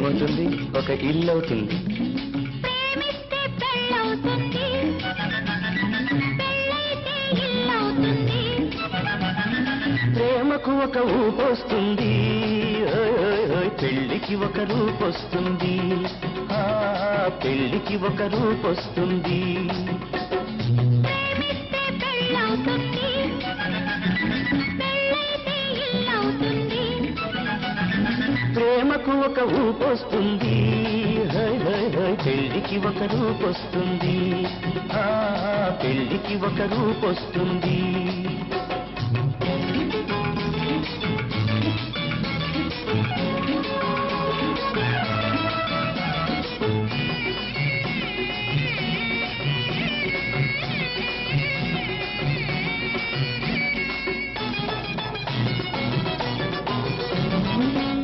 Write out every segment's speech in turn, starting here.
ఏమవుతుంది? ఒక ఇల్లు అవుతుంది. ప్రేమిస్తే పెళ్ళవుతుంది, పెళ్ళైతే ఇల్లవుతుంది. ప్రేమకు ఒక ఊపొస్తుంది, పెళ్లికి ఒక రూపొస్తుంది. పెళ్లికి ఒక రూపొస్తుంది. ప్రేమిస్తే పెళ్ళవుతుంది, పెళ్ళైతే ఇల్లవుతుంది. ప్రేమకు ఒక ఊపొస్తుంది, పెళ్లికి ఒక రూపొస్తుంది. పెళ్లికి ఒక రూపొస్తుంది.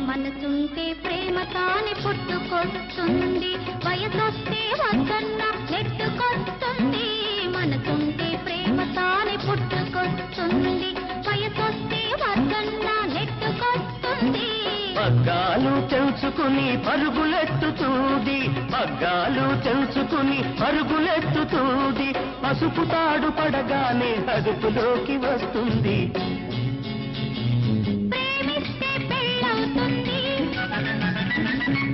మనసుంటే ప్రేమ తానే పుట్టుకొస్తుంది, వయసొస్తే వద్దన్న నెట్టుకొస్తుంది. మనసుంటే ప్రేమ తానే పుట్టుకొస్తుంది, వయసొస్తే వద్దన్న నెట్టుకొస్తుంది. పగ్గాలు తెలుసుకుని పరుగులెత్తుతూది, పగ్గాలు తెలుసుకుని పరుగులెత్తుతూది. పసుపు తాడు పడగానే అదుపులోకి వస్తుంది. ప్రేమిస్తే పెళ్ళవుతుంది,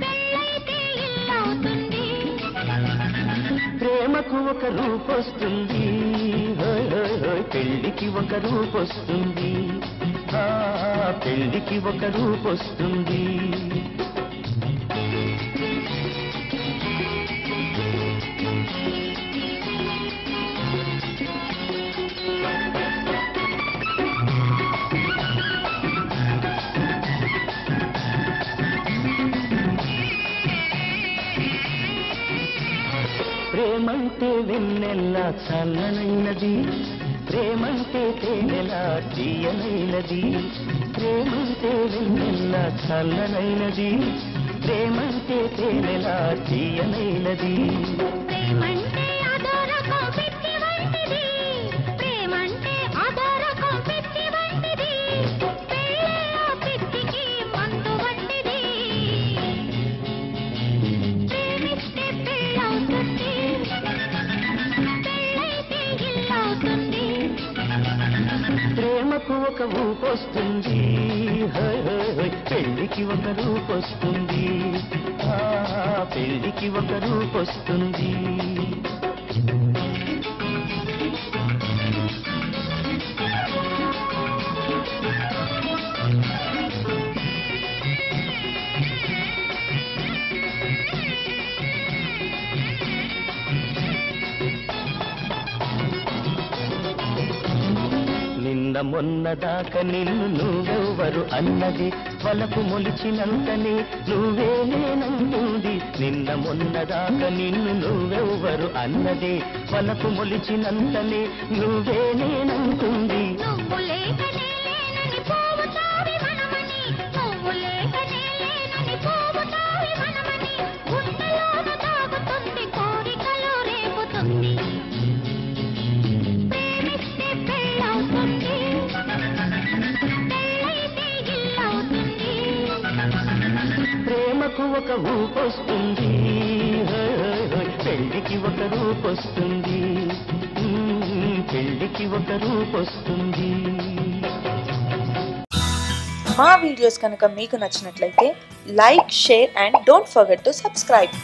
పెళ్ళైతే ఇల్లవుతుంది. ప్రేమకు ఒక రూపొస్తుంది, పెళ్లికి ఒక రూపొస్తుంది. పెళ్లికి ఒక రూపొస్తుంది. ప్రేమంటే వెన్నెల్లా చల్లనైనది, ప్రేమంటే తేనెలా తీయనైనది. ప్రేమంటే వెన్నెల్లా చల్లనైనది, ప్రేమంటే తేనెలా తీయనైనది. ప్రేమంటే అదోరకం పిచ్చి వంటిది, ప్రేమంటే అదోరకం పిచ్చి వంటిది. పెళ్ళే ఆ పిచ్చికి మందు వంటిది. ప్రేమిస్తే పెళ్ళవుతుంది, పెళ్ళైతే ఇల్లవుతుంది. ప్రేమకు ఒక ఊపొస్తుంది, పెళ్లికి ఒక రూపొస్తుంది. పెళ్లికి ఒక రూపొస్తుంది. నిన్న మొన్నదాకా నిన్ను నువ్వెవ్వరు అన్నది, వలకు మొలిచినంతనే నువ్వే నేనంటుంది. నిన్న మొన్నదాకా నిన్ను నువ్వెవ్వరు అన్నది, వలకు మొలిచినంతనే నువ్వే నేనంటుంది. నువ్వు లేకనే లేనని పోవుతావి మనమని, నువ్వు లేకనే లేనని పోవుతావి మనమని. గుండెలోన తాగుతుంది, కోరికలో రేపుతుంది. ప్రేమిస్తే పెళ్ళవుతుంది, పెళ్ళైతే ఇల్లవుతుంది. ప్రేమకు ఒక ఊపొస్తుంది, పెళ్లికి ఒక రూపొస్తుంది. పెళ్లికి ఒక రూపొస్తుంది. మా వీడియోస్ కనుక మీకు నచ్చినట్లయితే like, share and don't forget to subscribe.